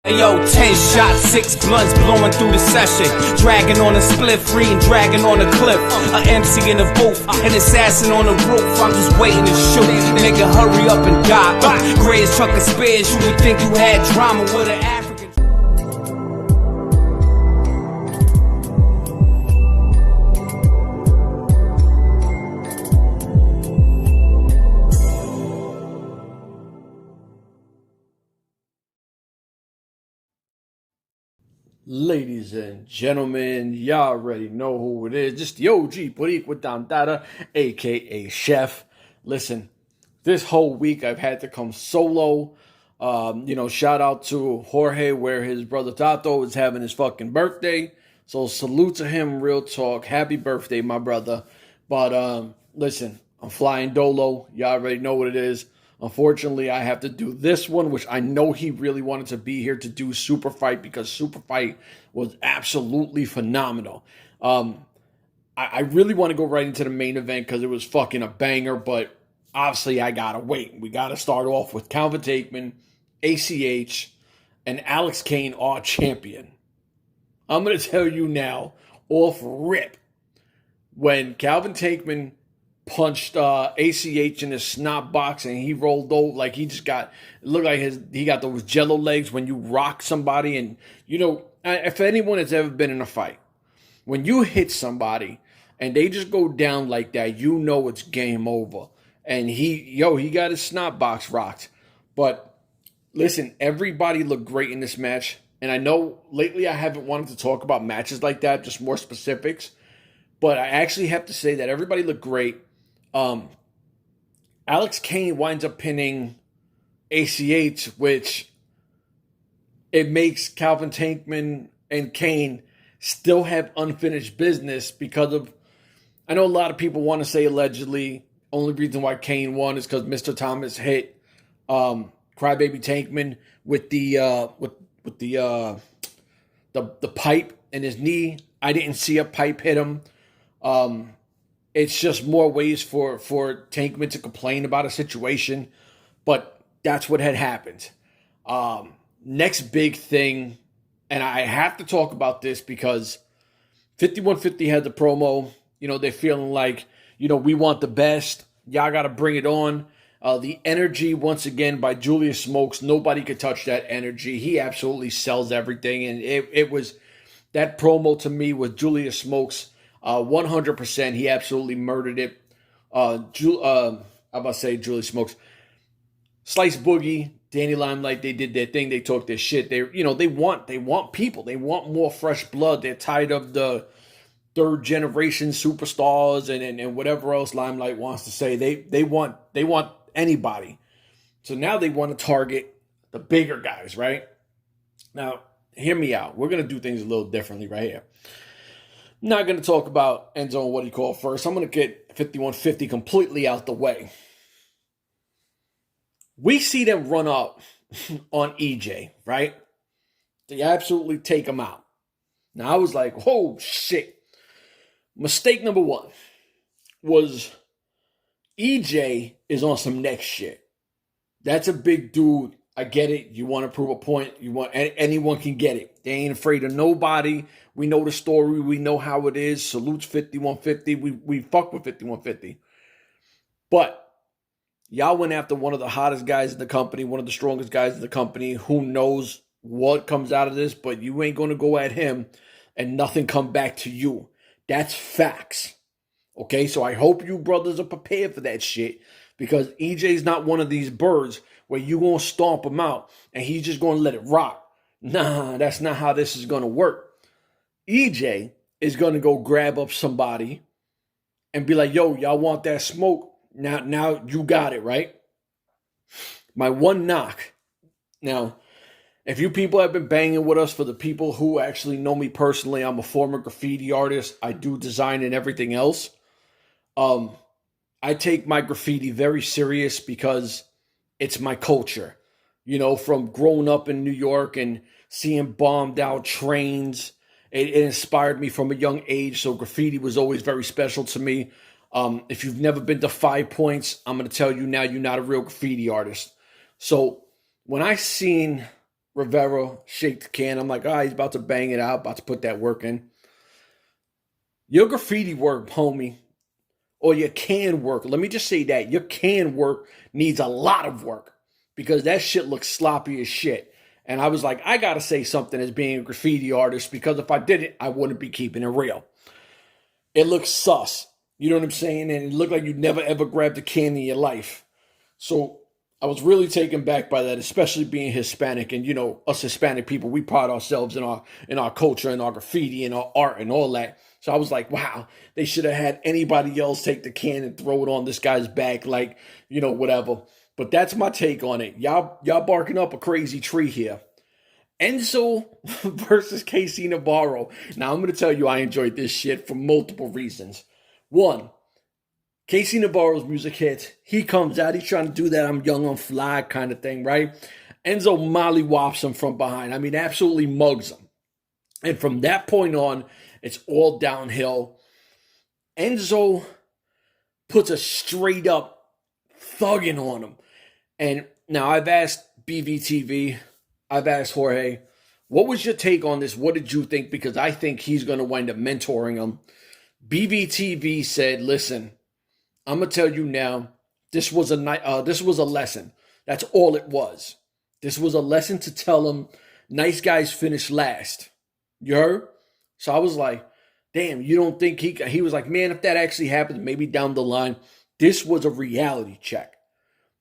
Yo, 10 shots, 6 blunts blowing through the session. Dragging on a split, free and dragging on a cliff. A MC in the booth, an assassin on the roof. I'm just waiting to shoot. Nigga, hurry up and die. Greatest truck of spears, you would think you had drama with an African. Ladies and gentlemen, y'all already know who it is. Just the OG Boricua Dandada, a.k.a. Chef. Listen, this whole week I've had to come solo. Shout out to Jorge where his brother Tato is having his fucking birthday. So salute to him, real talk. Happy birthday, my brother. But listen, I'm flying dolo. Y'all already know what it is. Unfortunately, I have to do this one, which I know he really wanted to be here to do Super Fight because Super Fight was absolutely phenomenal. I really want to go right into the main event because it was fucking a banger, but obviously I gotta wait. We gotta start off with Calvin Tankman, ACH, and Alex Kane, our champion. I'm gonna tell you now, off rip, when Calvin Tankman punched ACH in his snot box and he rolled over like he just got, it looked like he got those jello legs when you rock somebody. And if anyone has ever been in a fight, when you hit somebody and they just go down like that, you know it's game over. And he got his snot box rocked. But listen, everybody looked great in this match. And I know lately I haven't wanted to talk about matches like that, just more specifics. But I actually have to say that everybody looked great. Alex Kane winds up pinning ACH, which it makes Calvin Tankman and Kane still have unfinished business because of, I know a lot of people want to say allegedly, only reason why Kane won is because Mr. Thomas hit Crybaby Tankman with the pipe in his knee. I didn't see a pipe hit him. It's just more ways for Tankman to complain about a situation, but that's what had happened. Next big thing, and I have to talk about this because 5150 had the promo. They're feeling like, we want the best. Y'all got to bring it on. The energy, once again, by Julius Smokes. Nobody could touch that energy. He absolutely sells everything, and it was, that promo to me was Julius Smokes. 100%, he absolutely murdered it. I'm about to say Julius Smokes. Slice Boogie, Danny Limelight, they did their thing. They talked their shit. They want people. They want more fresh blood. They're tired of the third generation superstars and whatever else Limelight wants to say. They want anybody. So now they want to target the bigger guys, right? Now, hear me out. We're gonna do things a little differently right here. Not going to talk about Enzo and what he called first. I'm going to get 5150 completely out the way. We see them run up on EJ, right? They absolutely take him out. Now, I was like, oh, shit. Mistake number one was EJ is on some next shit. That's a big dude. I get it. You want to prove a point. Anyone can get it. They ain't afraid of nobody. We know the story. We know how it is. Salutes 5150. We fuck with 5150. But y'all went after one of the hottest guys in the company, one of the strongest guys in the company. Who knows what comes out of this, but you ain't going to go at him and nothing come back to you. That's facts. Okay, so I hope you brothers are prepared for that shit because EJ's not one of these birds where you going to stomp him out and he's just going to let it rock. Nah, that's not how this is going to work. EJ is going to go grab up somebody and be like, yo, y'all want that smoke? Now you got it, right? My one knock. Now, if you people have been banging with us, for the people who actually know me personally, I'm a former graffiti artist. I do design and everything else. I take my graffiti very serious because it's my culture. From growing up in New York and seeing bombed out trains, it inspired me from a young age. So graffiti was always very special to me. If you've never been to 5 Points, I'm going to tell you now, you're not a real graffiti artist. So when I seen Rivera shake the can. I'm like, he's about to bang it out, about to put that work in. Your graffiti work, homie, or your can work, let me just say that, your can work needs a lot of work because that shit looks sloppy as shit. And I was like, I gotta say something as being a graffiti artist because if I didn't, I wouldn't be keeping it real. It looks sus. You know what I'm saying? And it looked like you never ever grabbed a can in your life. So I was really taken back by that, especially being Hispanic. And, you know, us Hispanic people, we pride ourselves in our culture and our graffiti and our art and all that. So I was like, wow, they should have had anybody else take the can and throw it on this guy's back, like, you know, whatever. But that's my take on it. Y'all barking up a crazy tree here. Enzo versus Casey Navarro. Now, I'm going to tell you I enjoyed this shit for multiple reasons. One, Casey Navarro's music hits. He comes out. He's trying to do that I'm young, I'm fly kind of thing, right? Enzo mollywops him from behind. I mean, absolutely mugs him. And from that point on, it's all downhill. Enzo puts a straight up thugging on him. And now I've asked BVTV, I've asked Jorge, what was your take on this? What did you think? Because I think he's going to wind up mentoring him. BVTV said, listen, I'm going to tell you now, this was a lesson. That's all it was. This was a lesson to tell him nice guys finish last. You heard? So I was like, damn, you don't think he was like, man, if that actually happens, maybe down the line, this was a reality check.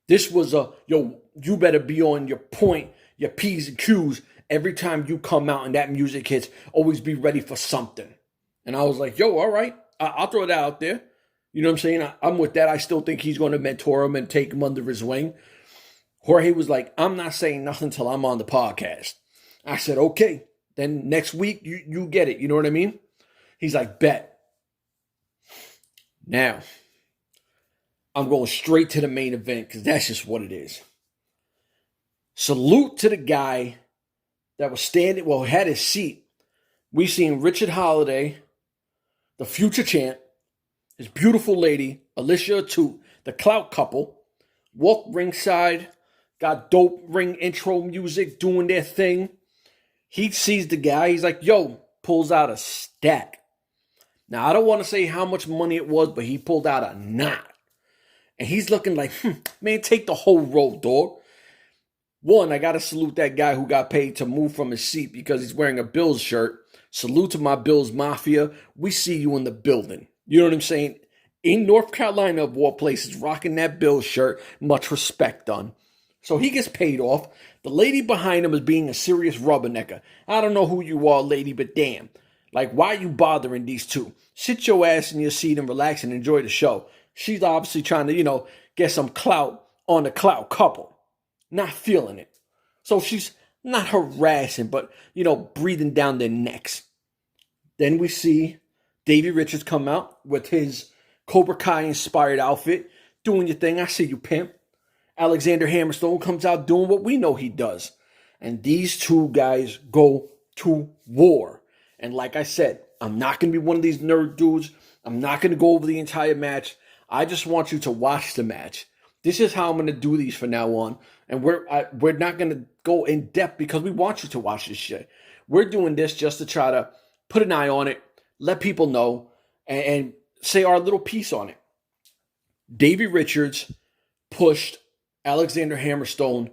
This was you better be on your point, your P's and Q's every time you come out and that music hits. Always be ready for something. And I was like, yo, all right, I'll throw that out there. You know what I'm saying? I'm with that. I still think he's going to mentor him and take him under his wing. Jorge was like, I'm not saying nothing till I'm on the podcast. I said, okay, then next week you get it. You know what I mean? He's like, bet. Now, I'm going straight to the main event because that's just what it is. Salute to the guy that was had his seat. We seen Richard Holiday, the future champ, his beautiful lady, Alicia Toot, the clout couple, walk ringside, got dope ring intro music, doing their thing. He sees the guy, he's like, yo, pulls out a stack. Now, I don't want to say how much money it was, but he pulled out a knot. And he's looking like, man, take the whole road, dog. One, I got to salute that guy who got paid to move from his seat because he's wearing a Bills shirt. Salute to my Bills Mafia. We see you in the building. You know what I'm saying? In North Carolina, of all places, rocking that Bills shirt. Much respect done. So he gets paid off. The lady behind him is being a serious rubbernecker. I don't know who you are, lady, but damn. Like, why are you bothering these two? Sit your ass in your seat and relax and enjoy the show. She's obviously trying to, get some clout on the clout couple. Not feeling it. So she's not harassing, but, breathing down their necks. Then we see Davey Richards come out with his Cobra Kai inspired outfit, doing your thing. I see you, pimp. Alexander Hammerstone comes out doing what we know he does. And these two guys go to war. And like I said, I'm not going to be one of these nerd dudes. I'm not going to go over the entire match. I just want you to watch the match. This is how I'm going to do these from now on. And we're not going to go in depth because we want you to watch this shit. We're doing this just to try to put an eye on it, let people know, and say our little piece on it. Davey Richards pushed Alexander Hammerstone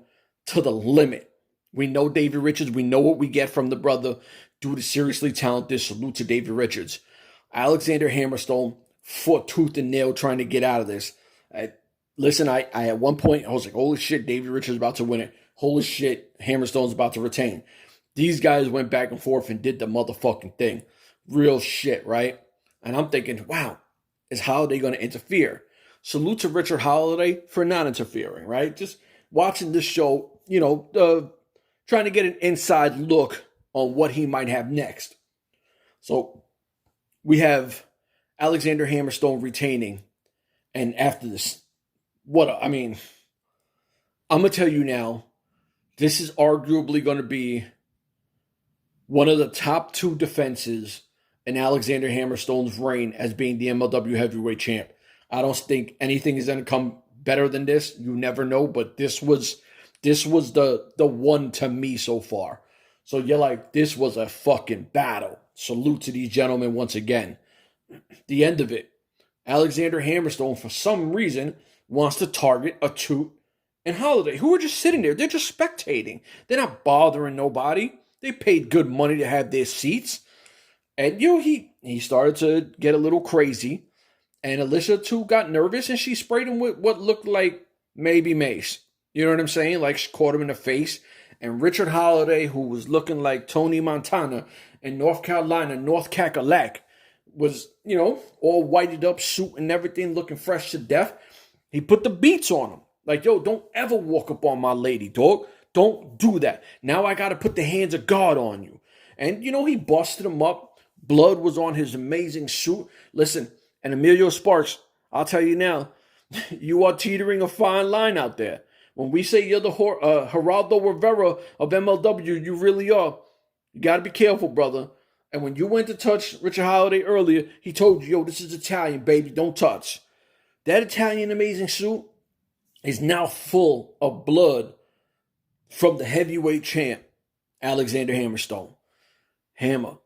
to the limit. We know Davey Richards. We know what we get from the brother. Dude is seriously talented. Salute to Davey Richards. Alexander Hammerstone fought tooth and nail trying to get out of this. Listen, I at one point, I was like, holy shit, Davey Richards is about to win it. Holy shit, Hammerstone's about to retain. These guys went back and forth and did the motherfucking thing. Real shit, right? And I'm thinking, wow, is Holiday going to interfere? Salute to Richard Holiday for not interfering, right? Just watching this show, trying to get an inside look on what he might have next. So we have Alexander Hammerstone retaining. And after this, I'm going to tell you now, this is arguably going to be one of the top two defenses in Alexander Hammerstone's reign as being the MLW heavyweight champ. I don't think anything is going to come better than this. You never know, but this was this was the one to me so far. So you're like, this was a fucking battle. Salute to these gentlemen once again. The end of it. Alexander Hammerstone, for some reason, wants to target Atout and Holiday, who are just sitting there. They're just spectating. They're not bothering nobody. They paid good money to have their seats. And, he started to get a little crazy. And Alicia, too, got nervous, and she sprayed him with what looked like maybe mace. You know what I'm saying? Like, she caught him in the face. And Richard Holiday, who was looking like Tony Montana in North Carolina, North Cackalack, was, all whited up, suit and everything, looking fresh to death. He put the beats on him. Like, yo, don't ever walk up on my lady, dog. Don't do that. Now I got to put the hands of God on you. And, he busted him up. Blood was on his amazing suit. Listen, and Emilio Sparks, I'll tell you now, you are teetering a fine line out there. When we say you're the Geraldo Rivera of MLW, you really are. You got to be careful, brother. And when you went to touch Richard Holiday earlier, he told you, yo, this is Italian, baby, don't touch. That Italian amazing suit is now full of blood from the heavyweight champ, Alexander Hammerstone. Hammer,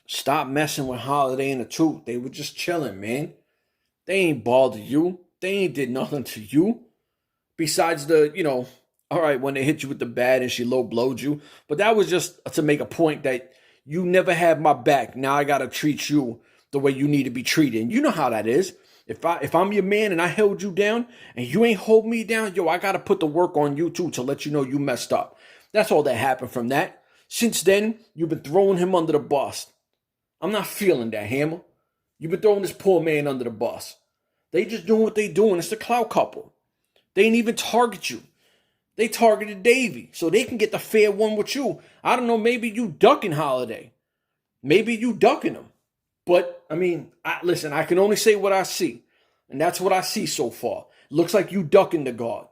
stop messing with Holiday and Atout. They were just chilling, man. They ain't bothered you. They ain't did nothing to you. Besides the, all right, when they hit you with the bat and she low blowed you. But that was just to make a point that you never had my back. Now I got to treat you the way you need to be treated. And you know how that is. If I'm your man and I held you down and you ain't hold me down, I got to put the work on you too to let you know you messed up. That's all that happened from that. Since then, you've been throwing him under the bus. I'm not feeling that, Hammer. You've been throwing this poor man under the bus. They just doing what they doing. It's the clout couple. They ain't even target you. They targeted Davey so they can get the fair one with you. I don't know, maybe you ducking Holiday. Maybe you ducking him. But, listen, I can only say what I see. And that's what I see so far. Looks like you ducking the guard.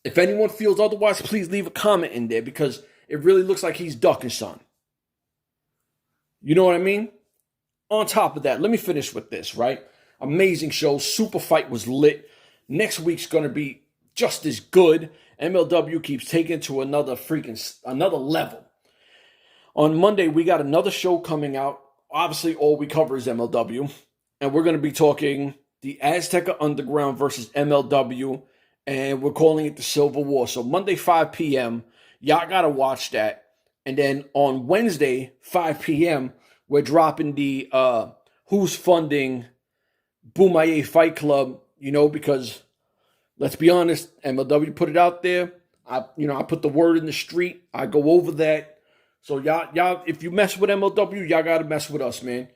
If anyone feels otherwise, please leave a comment in there because it really looks like he's ducking, son. You know what I mean? On top of that, let me finish with this, right? Amazing show. Super Fight was lit. Next week's going to be just as good. MLW keeps taking to another level. On Monday, we got another show coming out. Obviously, all we cover is MLW. And we're going to be talking the Azteca Underground versus MLW. And we're calling it the Civil War. So Monday, 5 p.m., y'all got to watch that. And then on Wednesday, 5 p.m., we're dropping the Who's Funding Bomaye Fight Club, because let's be honest, MLW put it out there. I put the word in the street. I go over that. So y'all, if you mess with MLW, y'all got to mess with us, man.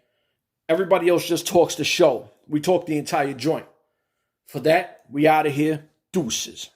Everybody else just talks the show. We talk the entire joint. For that, we out of here. Deuces.